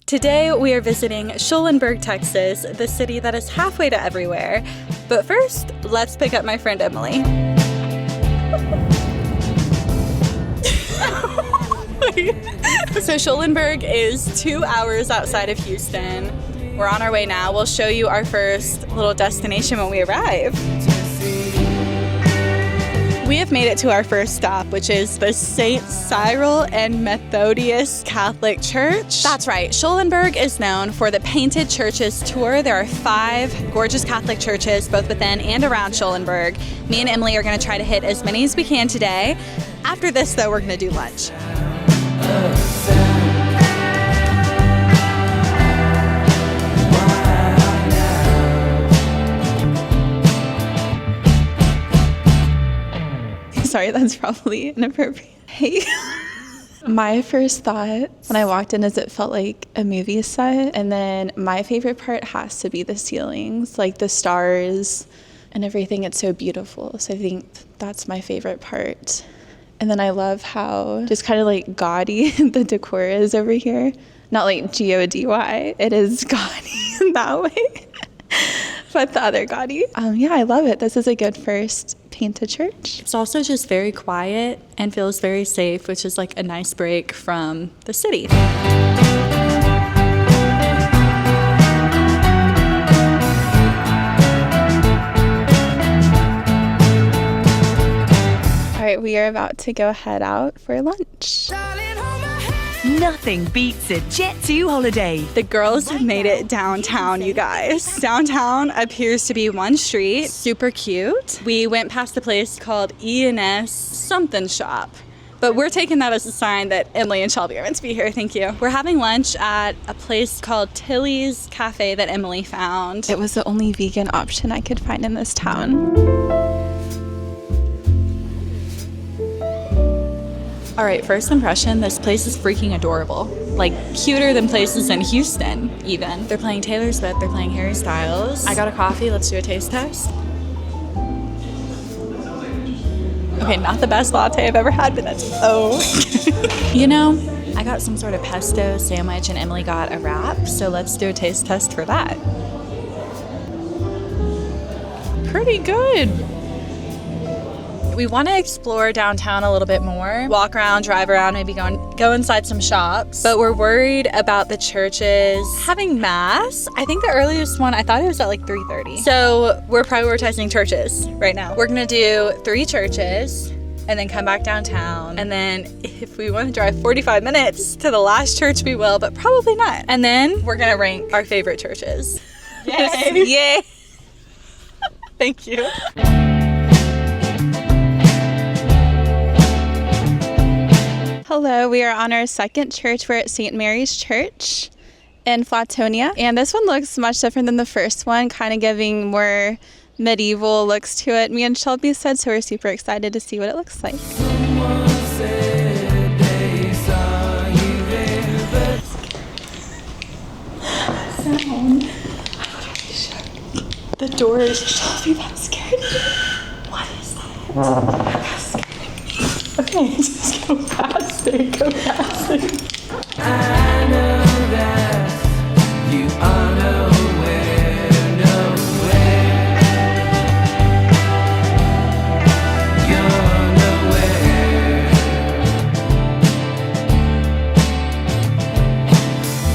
Today we are visiting Schulenburg, Texas, the city that is halfway to everywhere. But first, let's pick up my friend Emily. So Schulenburg is 2 hours outside of Houston. We're on our way now. We'll show you our first little destination when we arrive. We have made it to our first stop, which is the St. Cyril and Methodius Catholic Church. That's right, Schulenburg is known for the Painted Churches Tour. There are 5 gorgeous Catholic churches, both within and around Schulenburg. Me and Emily are gonna try to hit as many as we can today. After this, though, we're gonna do lunch. Sorry, that's probably inappropriate. Hey. My first thought when I walked in is it felt like a movie set. And then my favorite part has to be the ceilings, like the stars and everything. It's so beautiful. So I think that's my favorite part. And then I love how just kind of like gaudy the decor is over here. Not like G-O-D-Y. It is gaudy in that way. But the other gaudy. Yeah, I love it. This is a good first painted church. It's also just very quiet and feels very safe, which is like a nice break from the city. All right, we are about to go head out for lunch. Nothing beats a Jet2 holiday. The girls have made it downtown, you guys. Downtown appears to be one street, super cute. We went past a place called E&S something shop, but we're taking that as a sign that Emily and Shelby are meant to be here. Thank you. We're having lunch at a place called Tilly's Cafe that Emily found. It was the only vegan option I could find in this town. All right, first impression, this place is freaking adorable. Like, cuter than places in Houston, even. They're playing Taylor Swift, they're playing Harry Styles. I got a coffee, let's do a taste test. Okay, not the best latte I've ever had, but that's You know, I got some sort of pesto sandwich and Emily got a wrap, so let's do a taste test for that. Pretty good. We want to explore downtown a little bit more, walk around, drive around, maybe go inside some shops, but we're worried about the churches having mass. I think the earliest one, I thought it was at like 3:30. So we're prioritizing churches right now. We're gonna do 3 churches and then come back downtown. And then if we want to drive 45 minutes to the last church, we will, but probably not. And then we're gonna rank our favorite churches. Yay! Yay! Thank you. Hello, we are on our second church. We're at St. Mary's Church in Flatonia. And this one looks much different than the first one, kind of giving more medieval looks to it. Me and Shelby said, so we're super excited to see what it looks like. The doors, Shelby, that scared me. What is that? That scared me. Okay, just go past it, go past it. I know that you are nowhere, nowhere. You're nowhere.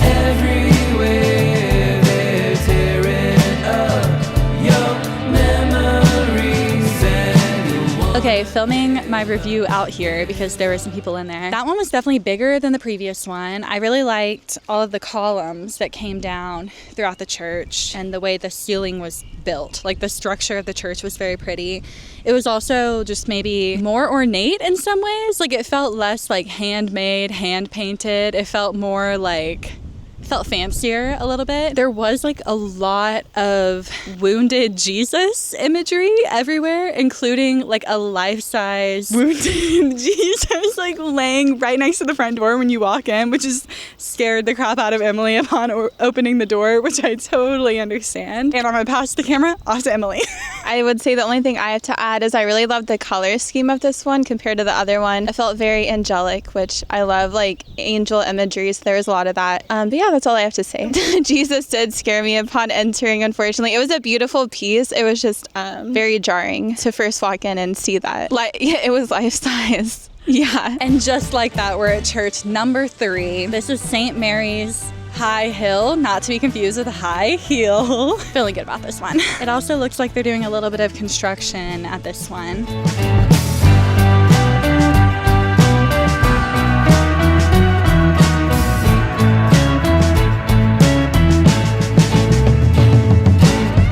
Everywhere they're tearing up your memories and your. Okay, filming my review out here because there were some people in there. That one was definitely bigger than the previous one. I really liked all of the columns that came down throughout the church and the way the ceiling was built. Like the structure of the church was very pretty. It was also just maybe more ornate in some ways. Like it felt less like handmade, hand painted. It felt more like felt fancier a little bit. There was like a lot of wounded Jesus imagery everywhere, including like a life-size wounded Jesus like laying right next to the front door when you walk in, which is scared the crap out of Emily upon opening the door, which I totally understand. And I'm gonna pass the camera off to Emily. I would say the only thing I have to add is I really love the color scheme of this one compared to the other one. It felt very angelic, which I love, like angel imagery, so there was a lot of that. But yeah, that's all I have to say. Jesus did scare me upon entering, unfortunately. It was a beautiful piece. It was just very jarring to first walk in and see that. It was life size. Yeah. And just like that, we're at church number 3. This is St. Mary's High Hill, not to be confused with High Heel. Feeling good about this one. It also looks like they're doing a little bit of construction at this one.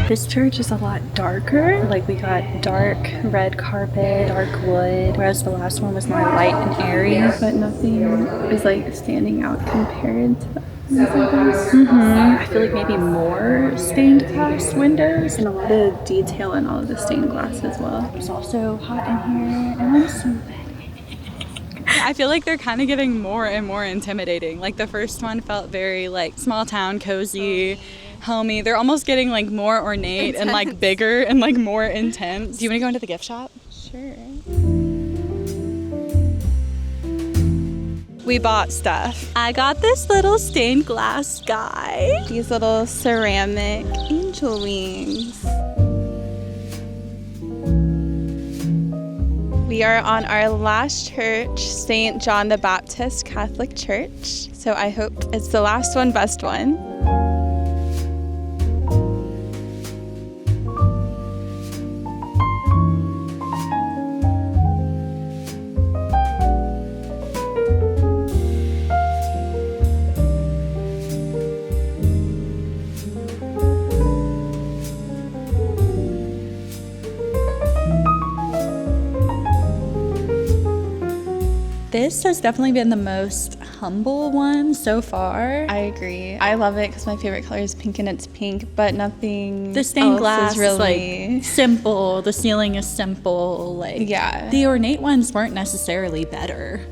This church is a lot darker. Like we got dark red carpet, dark wood, whereas the last one was more light and airy. But nothing is like standing out compared to the I feel like maybe more stained glass windows and a lot of detail in all of the stained glass as well. It's also hot in here and I'm sweating. I feel like they're kind of getting more and more intimidating. Like the first one felt very like small town, cozy, homey. They're almost getting like more ornate and like bigger and like more intense. Do you want to go into the gift shop? Sure. We bought stuff. I got this little stained glass guy. These little ceramic angel wings. We are on our last church, St. John the Baptist Catholic Church. So I hope it's the last one, best one. This has definitely been the most humble one so far. I agree. I love it because my favorite color is pink and it's pink, but nothing. The stained else glass is really is like simple. The ceiling is simple. Like yeah. The ornate ones weren't necessarily better.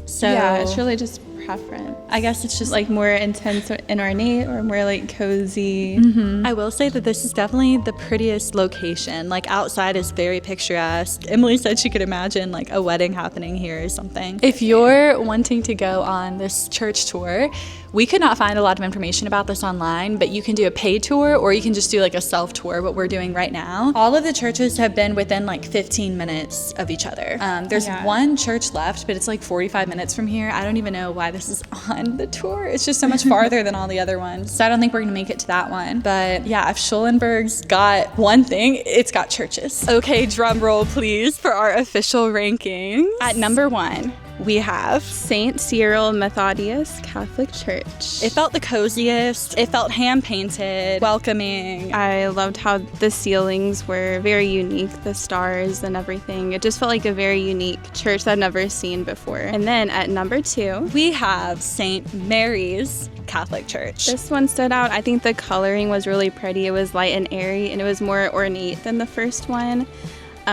So yeah, it's really just preference. I guess it's just like more intense and ornate or more like cozy. I will say that this is definitely the prettiest location. Like outside is very picturesque. Emily said she could imagine like a wedding happening here or something. If you're wanting to go on this church tour, we could not find a lot of information about this online, but you can do a paid tour or you can just do like a self tour, what we're doing right now. All of the churches have been within like 15 minutes of each other. There's one church left, but it's like 45 minutes from here. I don't even know why this is on the tour. It's just so much farther than all the other ones. So I don't think we're gonna make it to that one. But yeah, if Schulenburg's got one thing, it's got churches. Okay, drum roll please for our official rankings. At number 1, we have St. Cyril Methodius Catholic Church. It felt the coziest. It felt hand-painted, welcoming. I loved how the ceilings were very unique, the stars and everything. It just felt like a very unique church that I've never seen before. And then at number 2, we have St. Mary's Catholic Church. This one stood out. I think the coloring was really pretty. It was light and airy, and it was more ornate than the first one.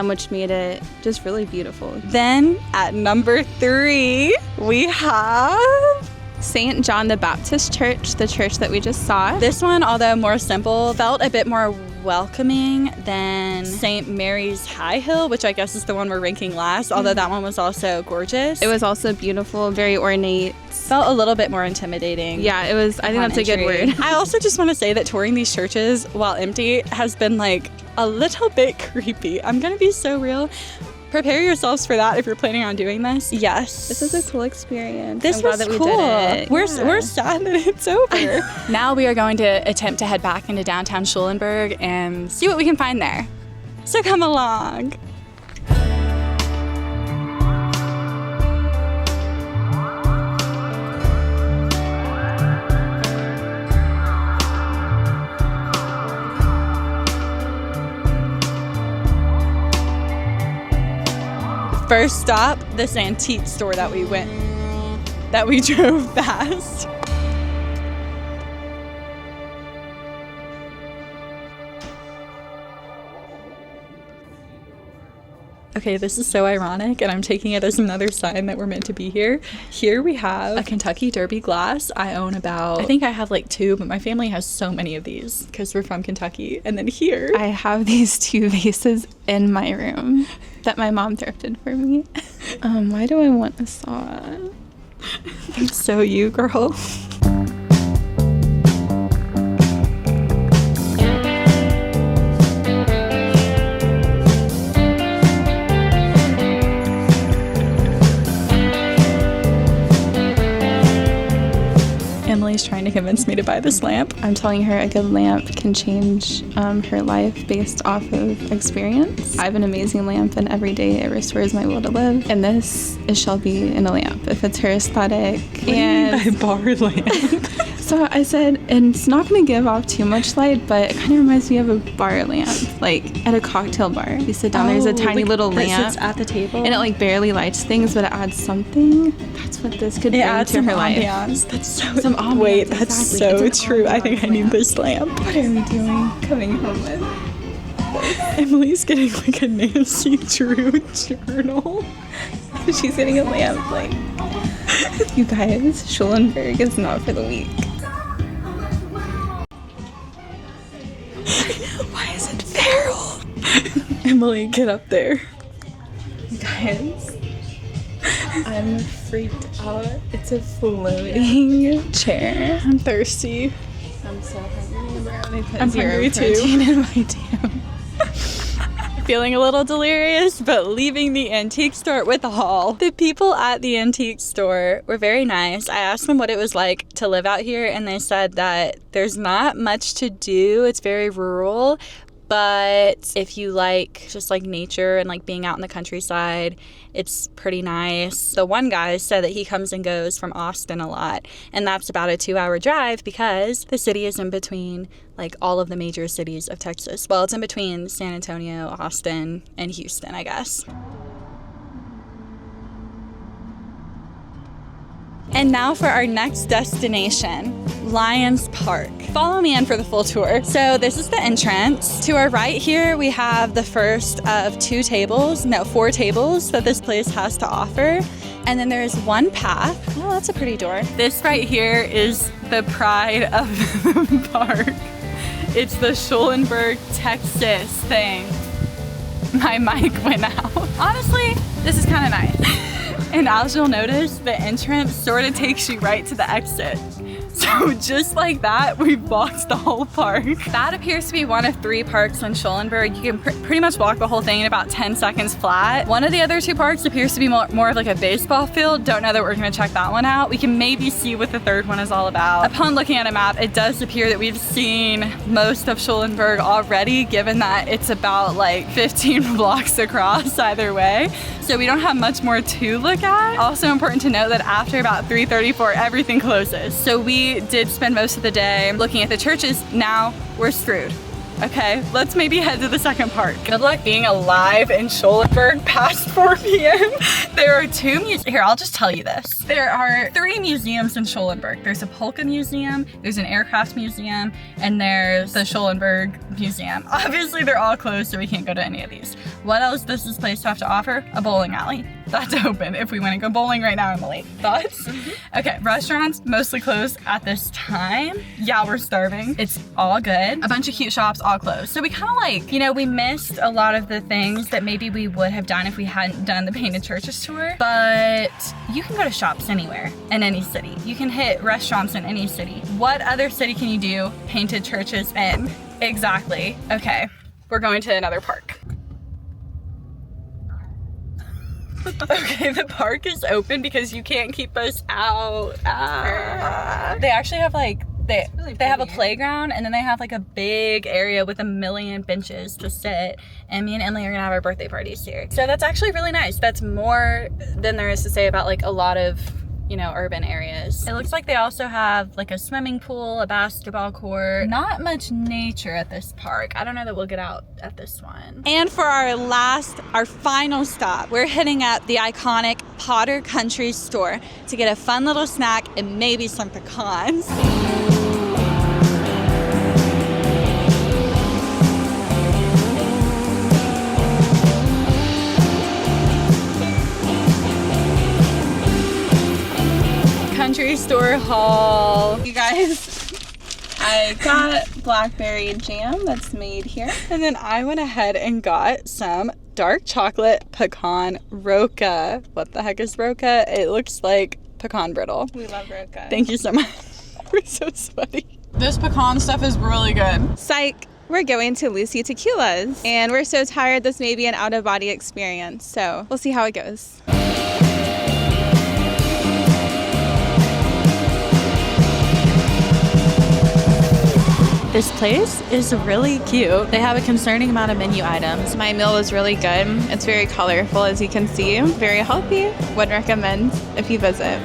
Which made it just really beautiful. Then at number 3, we have St. John the Baptist Church, the church that we just saw. This one, although more simple, felt a bit more welcoming than St. Mary's High Hill, which I guess is the one we're ranking last, although that one was also gorgeous. It was also beautiful, very ornate. Felt a little bit more intimidating. Yeah, it was. I think that's a good word. I also just want to say that touring these churches while empty has been like a little bit creepy. I'm gonna be so real. Prepare yourselves for that if you're planning on doing this. Yes. This was a cool experience. This I'm glad was that we cool. did it. We're sad that it's over. Now we are going to attempt to head back into downtown Schulenburg and see what we can find there. So come along. First stop, this antique store that we drove past. Okay, this is so ironic, and I'm taking it as another sign that we're meant to be here. Here we have a Kentucky Derby glass. I own about, I think I have like 2, but my family has so many of these because we're from Kentucky. And then here, I have these 2 vases in my room that my mom thrifted for me. Why do I want a saw? That's so you, girl. Emily's trying to convince me to buy this lamp. I'm telling her a good lamp can change her life based off of experience. I have an amazing lamp, and every day it restores my will to live. And this is Shelby in a lamp. It fits her aesthetic. What and do you mean by bar lamp? So I said, and it's not going to give off too much light, but it kind of reminds me of a bar lamp, like at a cocktail bar. You sit down, there's a tiny little lamp that sits at the table, and it like barely lights things, but it adds something. That's what this could bring to her life. That's so. Some ambiance, Wait, that's exactly. so true. I think I need this lamp. What are we doing? Coming home with? Emily's getting like a Nancy Drew journal. She's getting a lamp. Like, you guys, Schulenburg is not for the weak. Why is it feral? Emily, get up there. Guys, I'm freaked out. It's a floating chair. I'm thirsty. I'm so hungry. I'm hungry too. In my damn. Feeling a little delirious, but leaving the antique store with a haul. The people at the antique store were very nice. I asked them what it was like to live out here, and they said that there's not much to do. It's very rural, but if you like just like nature and like being out in the countryside, it's pretty nice. The one guy said that he comes and goes from Austin a lot, and that's about a 2-hour drive because the city is in between like all of the major cities of Texas. Well, it's in between San Antonio, Austin, and Houston, I guess. And now for our next destination, Lions Park. Follow me in for the full tour. So this is the entrance. To our right here, we have the first of 4 tables that this place has to offer. And then there's one path. Oh, that's a pretty door. This right here is the pride of the park. It's the Schulenburg, Texas thing. My mic went out. Honestly, this is kind of nice. And as you'll notice, the entrance sort of takes you right to the exit. So just like that, we walked the whole park. That appears to be one of 3 parks in Schulenburg. You can pretty much walk the whole thing in about 10 seconds flat. One of the other 2 parks appears to be more of like a baseball field. Don't know that we're gonna check that one out. We can maybe see what the 3rd one is all about. Upon looking at a map, it does appear that we've seen most of Schulenburg already, given that it's about like 15 blocks across either way. So we don't have much more to look at. Also important to note that after about 3:34, everything closes. So we did spend most of the day looking at the churches. Now we're screwed. Okay, let's maybe head to the 2nd park. Good luck being alive in Schulenburg past 4 p.m. There are 2 museums. Here, I'll just tell you this. There are 3 museums in Schulenburg. There's a polka museum, there's an aircraft museum, and there's the Schulenburg Museum. Obviously, they're all closed, so we can't go to any of these. What else does this place have to offer? A bowling alley. That's open if we want to go bowling right now, Emily. Thoughts? Okay, restaurants mostly closed at this time. Yeah, we're starving. It's all good. A bunch of cute shops, all closed. So we kind of like, you know, we missed a lot of the things that maybe we would have done if we hadn't done the Painted Churches tour. But you can go to shops anywhere in any city. You can hit restaurants in any city. What other city can you do Painted Churches in? Exactly. Okay, we're going to another park. Okay, the park is open because you can't keep us out. They actually have like, they have a playground, and then they have like a big area with a million benches to sit, and me and Emily are gonna have our birthday parties here. So that's actually really nice. That's more than there is to say about like a lot of, you know, urban areas. It looks like they also have like a swimming pool, a basketball court. Not much nature at this park. I don't know that we'll get out at this one. And for our final stop, we're hitting up the iconic Potter Country store to get a fun little snack and maybe some pecans. store haul. You guys, I got blackberry jam that's made here. And then I went ahead and got some dark chocolate pecan roca. What the heck is roca? It looks like pecan brittle. We love roca. Thank you so much. We're so sweaty. This pecan stuff is really good. Psych. We're going to Lucy Tequila's, and we're so tired this may be an out-of-body experience, so we'll see how it goes. This place is really cute. They have a concerning amount of menu items. My meal was really good. It's very colorful, as you can see. Very healthy. Would recommend if you visit.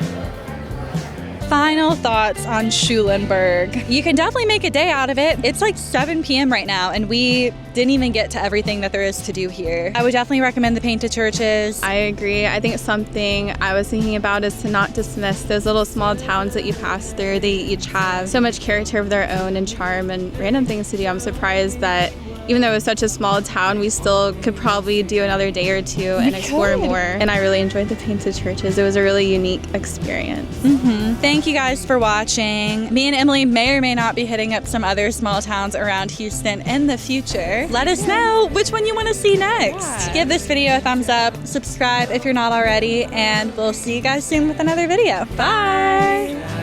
Final thoughts on Schulenburg. You can definitely make a day out of it. It's like 7 p.m. right now, and we didn't even get to everything that there is to do here. I would definitely recommend the painted churches. I agree. I think something I was thinking about is to not dismiss those little small towns that you pass through. They each have so much character of their own and charm and random things to do. I'm surprised that even though it was such a small town, we still could probably do another day or two and explore more. And I really enjoyed the painted churches. It was a really unique experience. Thank you guys for watching. Me and Emily may or may not be hitting up some other small towns around Houston in the future. Let us know which one you want to see next. Give this video a thumbs up, subscribe if you're not already, and we'll see you guys soon with another video. Bye.